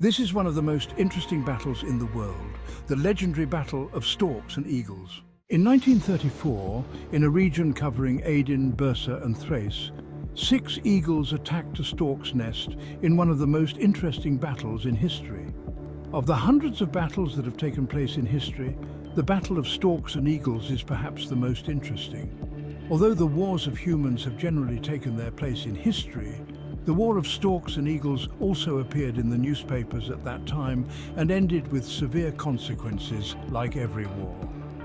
This is one of the most interesting battles in the world, the legendary Battle of Storks and Eagles. In 1934, in a region covering Aden, Bursa and Thrace, 6 eagles attacked a stork's nest in one of the most interesting battles in history. Of the hundreds of battles that have taken place in history, the Battle of Storks and Eagles is perhaps the most interesting. Although the wars of humans have generally taken their place in history, the War of Storks and Eagles also appeared in the newspapers at that time and ended with severe consequences, like every war.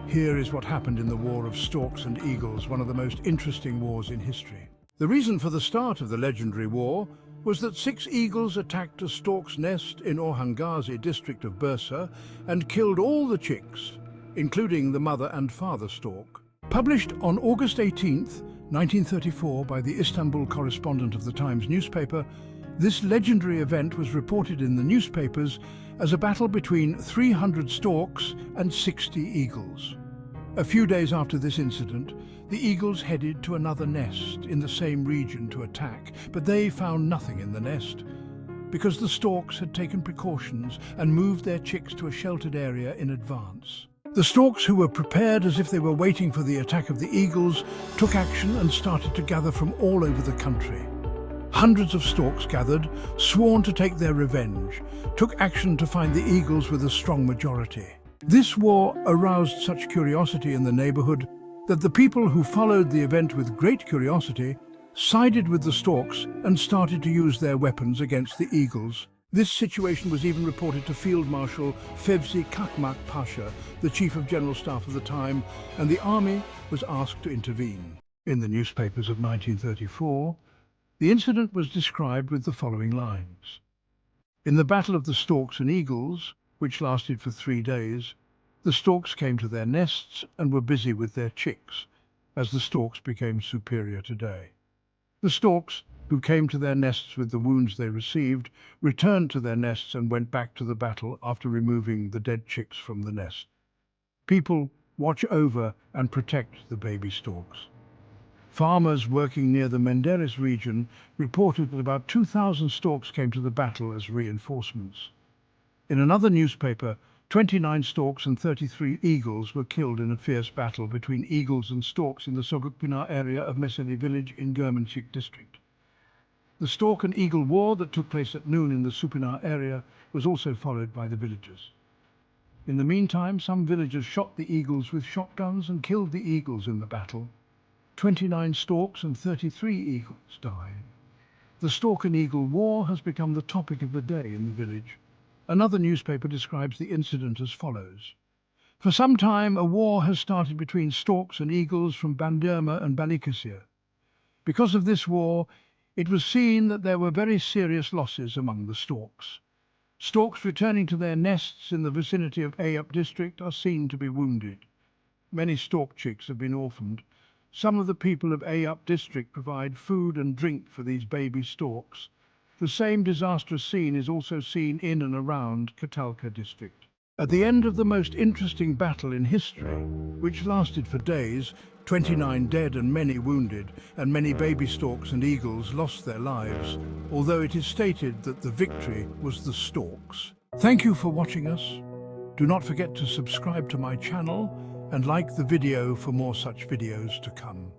Here is what happened in the War of Storks and Eagles, one of the most interesting wars in history. The reason for the start of the legendary war was that 6 eagles attacked a stork's nest in Orhangazi district of Bursa and killed all the chicks, including the mother and father stork. Published on August 18th, 1934 by the Istanbul correspondent of the Times newspaper, this legendary event was reported in the newspapers as a battle between 300 storks and 60 eagles. A few days after this incident, the eagles headed to another nest in the same region to attack, but they found nothing in the nest because the storks had taken precautions and moved their chicks to a sheltered area in advance. The storks, who were prepared as if they were waiting for the attack of the eagles, took action and started to gather from all over the country. Hundreds of storks gathered, sworn to take their revenge, took action to find the eagles with a strong majority. This war aroused such curiosity in the neighborhood that the people who followed the event with great curiosity sided with the storks and started to use their weapons against the eagles. This situation was even reported to Field Marshal Fevzi Kakmak Pasha, the Chief of General Staff of the time, and the army was asked to intervene. In the newspapers of 1934, the incident was described with the following lines. In the Battle of the Storks and Eagles, which lasted for 3 days, the storks came to their nests and were busy with their chicks, as the storks became superior today. The storks, who came to their nests with the wounds they received, returned to their nests and went back to the battle after removing the dead chicks from the nest. People watch over and protect the baby storks. Farmers working near the Menderes region reported that about 2,000 storks came to the battle as reinforcements. In another newspaper, 29 storks and 33 eagles were killed in a fierce battle between eagles and storks in the Sogukpınar area of Meseli village in Germençik district. The Stork and Eagle War that took place at noon in the Supinar area was also followed by the villagers. In the meantime, some villagers shot the eagles with shotguns and killed the eagles in the battle. 29 storks and 33 eagles died. The Stork and Eagle War has become the topic of the day in the village. Another newspaper describes the incident as follows. For some time, a war has started between storks and eagles from Bandırma and Balıkesir. Because of this war, it was seen that there were very serious losses among the storks. Storks returning to their nests in the vicinity of Eyüp district are seen to be wounded. Many stork chicks have been orphaned. Some of the people of Eyüp district provide food and drink for these baby storks. The same disastrous scene is also seen in and around Catalca district. At the end of the most interesting battle in history, which lasted for days, 29 dead and many wounded, and many baby storks and eagles lost their lives, although it is stated that the victory was the storks. Thank you for watching us. Do not forget to subscribe to my channel and like the video for more such videos to come.